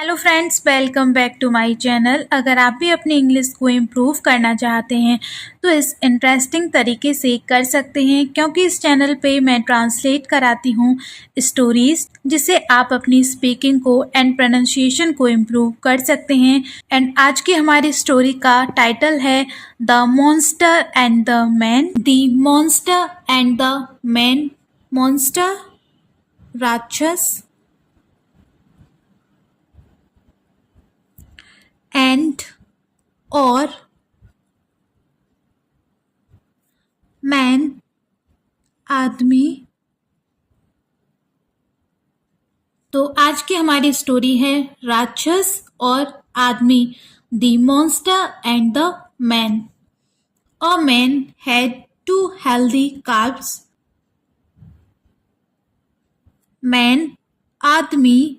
Hello friends, welcome back to my channel. अगर आप भी अपनी इंग्लिश को इम्प्रूव करना चाहते हैं तो इस इंटरेस्टिंग तरीके से कर सकते हैं, क्योंकि इस चैनल पे मैं ट्रांसलेट कराती हूँ स्टोरीज, जिससे आप अपनी स्पीकिंग को एंड प्रोनाउंसिएशन को इम्प्रूव कर सकते हैं। एंड आज की हमारी स्टोरी का टाइटल है the monster and the man. The monster and the man. Monster राक्षस एंड और मैन आदमी। तो आज की हमारी स्टोरी है राक्षस और आदमी, the monster and the man. A man had two healthy calves। Man आदमी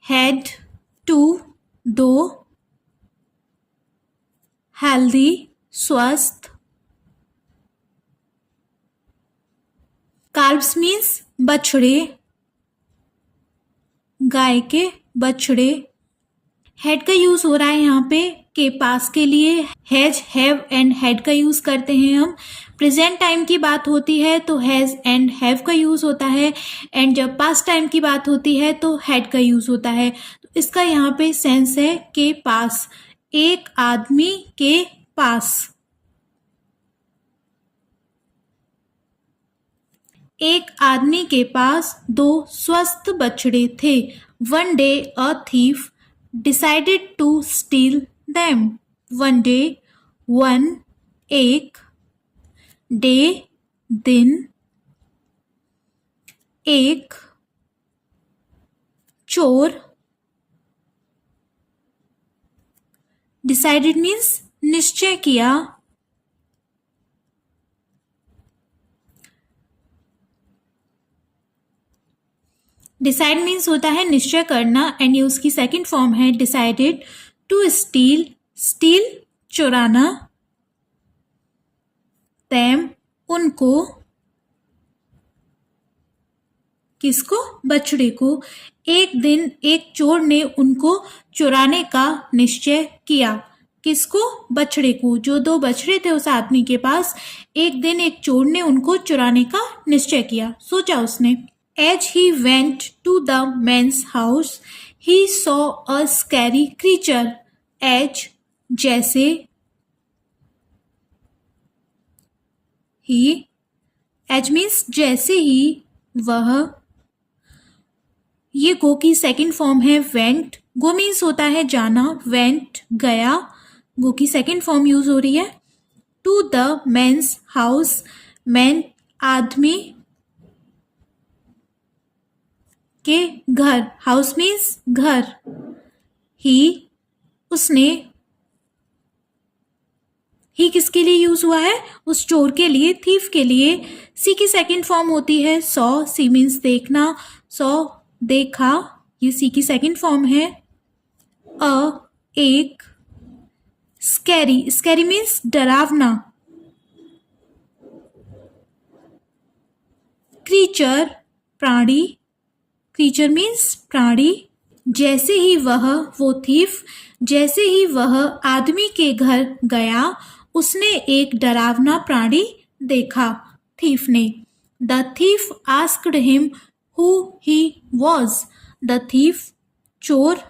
हैड टू दो हेल्दी स्वस्थ। calves मीन्स बछड़े, गाय के बछड़े। हैड का यूज हो रहा है यहाँ पे के पास के लिए। हैज, हैव एंड हैड का यूज करते हैं हम। प्रेजेंट टाइम की बात होती है तो हैज एंड हैव का यूज होता है, एंड जब पास्ट टाइम की बात होती है तो हैड का यूज होता है। तो इसका यहाँ पे सेंस है के पास, एक आदमी के पास। एक आदमी के पास दो स्वस्थ बछड़े थे। One day a thief decided to steal them। One day, one एक, डे दिन, एक, चोर। डिसाइडेड मीन्स निश्चय किया। डिसाइड मीन्स होता है निश्चय करना, एंड ये उसकी सेकंड फॉर्म है डिसाइडेड। टू स्टील, स्टील चुराना। them उनको, किसको? बछड़े को। एक दिन एक चोर ने उनको चुराने का निश्चय किया। किसको? बछड़े को। जो दो बछड़े थे उस आदमी के पास, एक दिन एक चोर ने उनको चुराने का निश्चय किया, सोचा उसने। As he went to the man's house, he saw a scary creature. As, जैसे, he, as means जैसे ही, वह। ये गो की सेकंड फॉर्म है went। गो मीन्स होता है जाना, went गया। गो की सेकंड फॉर्म यूज हो रही है। To the man's house, man आदमी के घर, हाउस मीन्स घर। ही, उसने। ही किसके लिए यूज हुआ है? उस चोर के लिए, थीफ के लिए। सी की सेकंड फॉर्म होती है सॉ। सी मीन्स देखना, सॉ देखा, ये सी की सेकंड फॉर्म है। अ एक, स्कैरी, स्कैरी मीन्स डरावना। क्रीचर प्राणी, क्रीचर मीन्स प्राणी। जैसे ही वह, वो थीफ, जैसे ही वह आदमी के घर गया, उसने एक डरावना प्राणी देखा, थीफ ने। The thief asked him who he was. The thief चोर।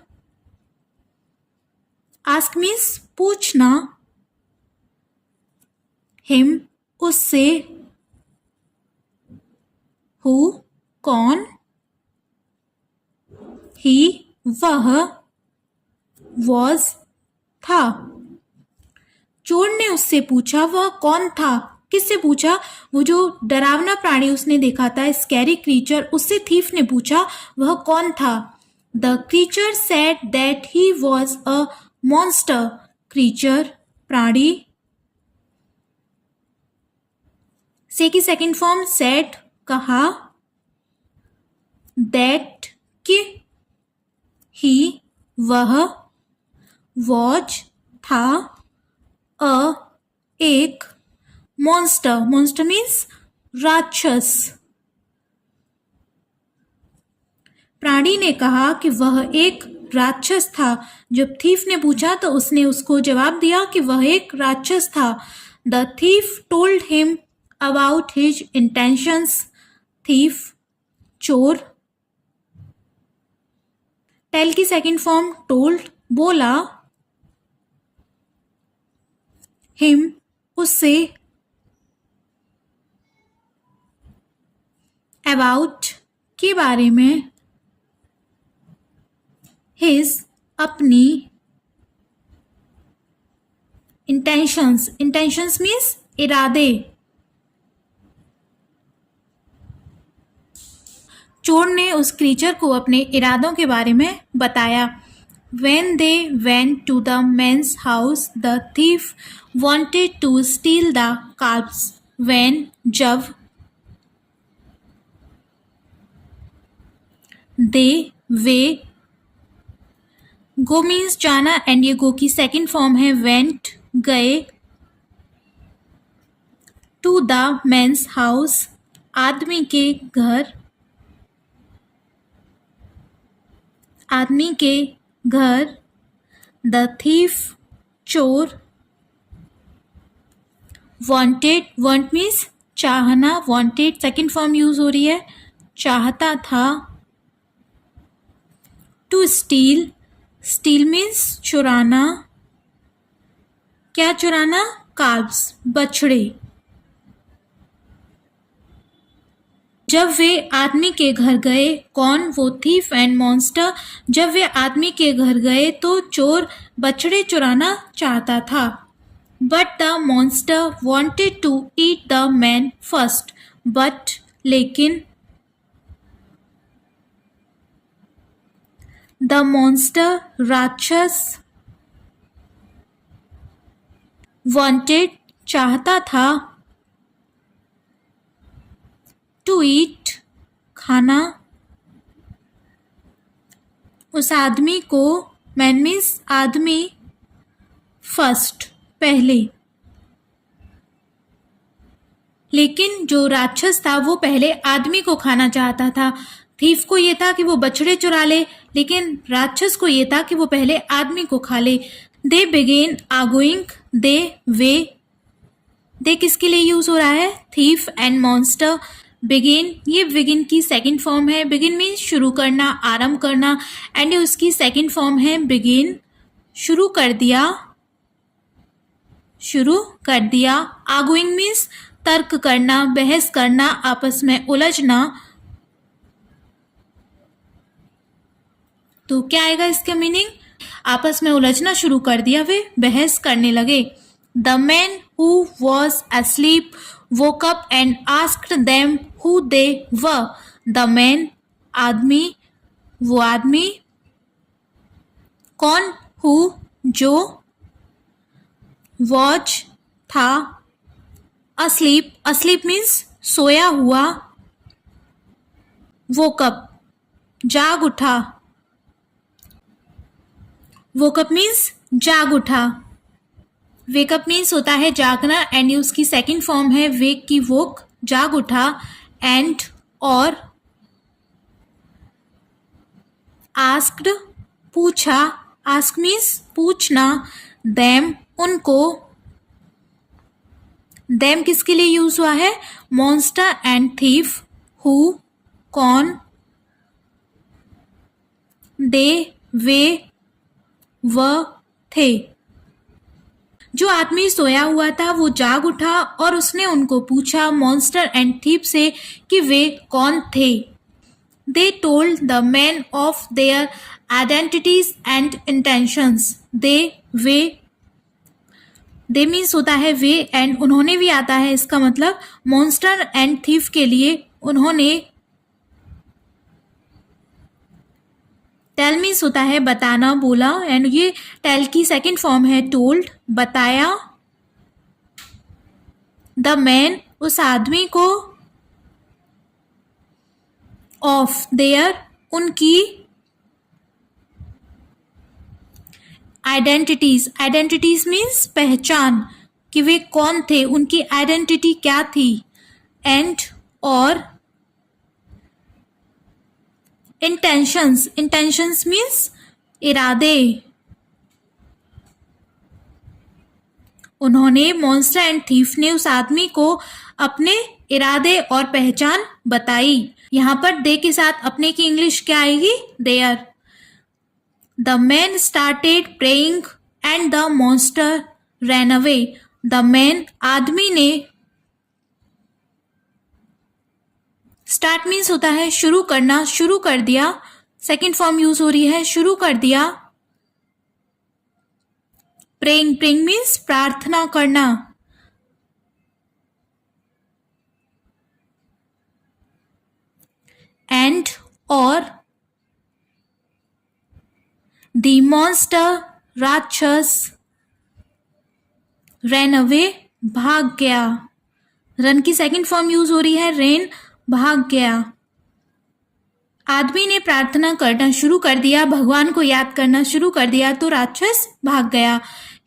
आस्क मीन्स पूछना। हिम उससे। हु कौन। ही वह। वॉज था। चोर ने उससे पूछा वह कौन था। किससे पूछा? वो जो डरावना प्राणी उसने देखा था, स्कैरी क्रीचर, उससे थीफ ने पूछा वह कौन था। The creature said that he was a monster. Creature प्राणी। से की सेकेंड फॉर्म सेड कहा। दैट कि ही वह, वॉज था, अ एक, मॉन्स्टर, मॉन्स्टर मीन्स राक्षस। प्राणी ने कहा कि वह एक राक्षस था। जब थीफ ने पूछा तो उसने उसको जवाब दिया कि वह एक राक्षस था। The thief told him about his intentions. Thief, चोर। टेल की सेकंड फॉर्म टोल्ड, बोला। हिम, उससे। अबाउट, के बारे में। हिज, अपनी। इंटेंशंस, इंटेंशंस मीन्स इरादे। चोर ने उस क्रीचर को अपने इरादों के बारे में बताया। When they went to the man's house, the thief wanted to steal the calves. When, जब। they, way. go means जाना एंड ये go की सेकंड फॉर्म है went, गए। to the man's house, आदमी के घर। आदमी के घर। द थीफ, चोर। वांटेड, वांट मीन्स चाहना, वांटेड सेकंड फॉर्म यूज हो रही है, चाहता था। टू स्टील, स्टील मीन्स चुराना। क्या चुराना? काल्व्स, बछड़े। जब वे आदमी के घर गए, कौन? वो थीफ एंड मॉन्स्टर। जब वे आदमी के घर गए तो चोर बछड़े चुराना चाहता था। But the monster wanted to eat the man first. But, लेकिन। द मॉन्स्टर, राक्षस। वॉन्टेड, चाहता था। टू ईट, खाना। उस आदमी को, मैन मीन्स आदमी, फर्स्ट, पहले। लेकिन जो राक्षस था वो पहले आदमी को खाना चाहता था। थीफ को ये था कि वो बछड़े चुरा ले, लेकिन राक्षस को ये था कि वो पहले आदमी को खा ले। दे बिगेन आर्गुइंग, दे, वे। दे किसके लिए यूज हो रहा है? Thief and monster. बिगिन, ये बिगिन की सेकंड फॉर्म है। बिगिन मीन्स शुरू करना, आरंभ करना, एंड ये उसकी सेकंड फॉर्म है बिगिन। शुरू कर दिया, शुरू कर दिया। आर्गुइंग मीन्स तर्क करना, बहस करना, आपस में उलझना। तो क्या आएगा इसका मीनिंग? आपस में उलझना शुरू कर दिया, वे बहस करने लगे। The man who was asleep woke up and asked them who they were. The man, आदमी, वो आदमी। कौन? हु, जो। वॉच, था। asleep, asleep मीन्स सोया हुआ। woke up, जाग उठा। woke up मीन्स जाग उठा। वेकअप मीन्स होता है जागना एंड उसकी सेकंड फॉर्म है वेक की वोक, जाग उठा। एंड, और। आस्क्ड, पूछा। आस्क मीन्स पूछना। देम, उनको। देम किसके लिए यूज हुआ है? Monster and thief. हु, कौन। दे, वे, वह, थे। जो आदमी सोया हुआ था वो जाग उठा और उसने उनको पूछा, मॉन्स्टर एंड थीफ से, कि वे कौन थे। They told the man of their identities and intentions. They, way. They means होता है वे, एंड उन्होंने भी आता है, इसका मतलब मॉन्स्टर एंड थीफ के लिए उन्होंने। टेल मीन्स होता है बताना, बोला, एंड ये टेल की सेकंड फॉर्म है टोल्ड, बताया। द मैन, उस आदमी को। ऑफ देयर, उनकी। आइडेंटिटीज, आइडेंटिटीज मीन्स पहचान, कि वे कौन थे, उनकी आइडेंटिटी क्या थी। एंड, और। इंटेंशंस, इंटेंशंस मीन्स इरादे। उन्होंने, मॉन्स्टर एंड थीफ ने उस आदमी को अपने इरादे और पहचान बताई। यहाँ पर दे के साथ अपने की इंग्लिश क्या आएगी? There. The man started praying and the monster ran away. The man, आदमी ने, स्टार्ट मीन्स होता है शुरू करना, शुरू कर दिया। सेकेंड फॉर्म यूज हो रही है शुरू कर दिया। प्रेइंग, प्रेइंग मीन्स प्रार्थना करना। एंड, और, द मॉन्स्टर, राक्षस, रैन अवे, भाग गया। रन की सेकंड फॉर्म यूज हो रही है रेन, भाग गया। आदमी ने प्रार्थना करना शुरू कर दिया, भगवान को याद करना शुरू कर दिया, तो राक्षस भाग गया।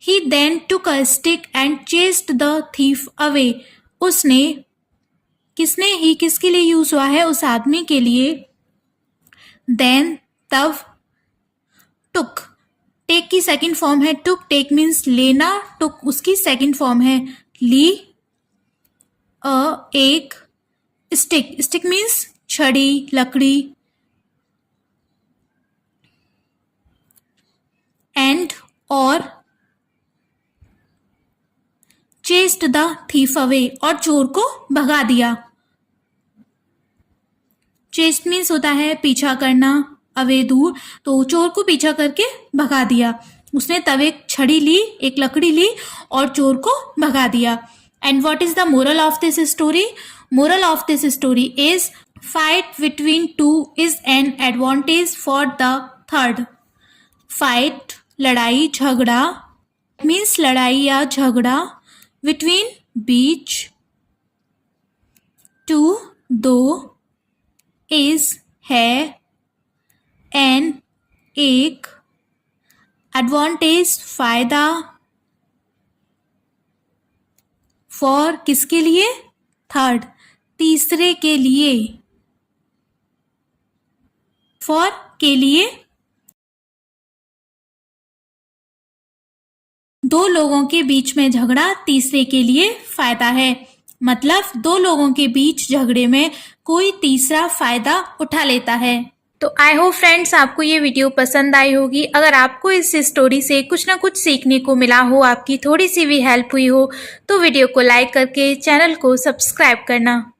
He then took a stick and chased the thief away. उसने, किसने, ही किसके लिए यूज हुआ है? उस आदमी के लिए। Then, तब, took, टेक की सेकंड फॉर्म है टुक, टेक मीन्स लेना, टुक उसकी सेकंड फॉर्म है ली, एक, स्टिक, स्टिक मीन्स छड़ी, लकड़ी, एंड, और, चेस्ड द थीफ अवे, और चोर को भगा दिया। चेस्ट मीन्स होता है पीछा करना, अवे दूर, तो चोर को पीछा करके भगा दिया। उसने तब एक छड़ी ली, एक लकड़ी ली और चोर को भगा दिया। And what is the moral of this story? Moral of this story is fight between two is an advantage for the third. Fight, लड़ाई, झगड़ा, मीन्स लड़ाई या झगड़ा, बिटवीन, बीच, टू, दो, इज, है, एन, एक, एडवांटेज, फायदा, फॉर, किसके लिए? थर्ड, तीसरे के लिए, फॉर, के लिए। दो लोगों के बीच में झगड़ा तीसरे के लिए फायदा है, मतलब दो लोगों के बीच झगड़े में कोई तीसरा फायदा उठा लेता है। तो आई होप फ्रेंड्स आपको ये वीडियो पसंद आई होगी। अगर आपको इस स्टोरी से कुछ ना कुछ सीखने को मिला हो, आपकी थोड़ी सी भी हेल्प हुई हो, तो वीडियो को लाइक करके चैनल को सब्सक्राइब करना।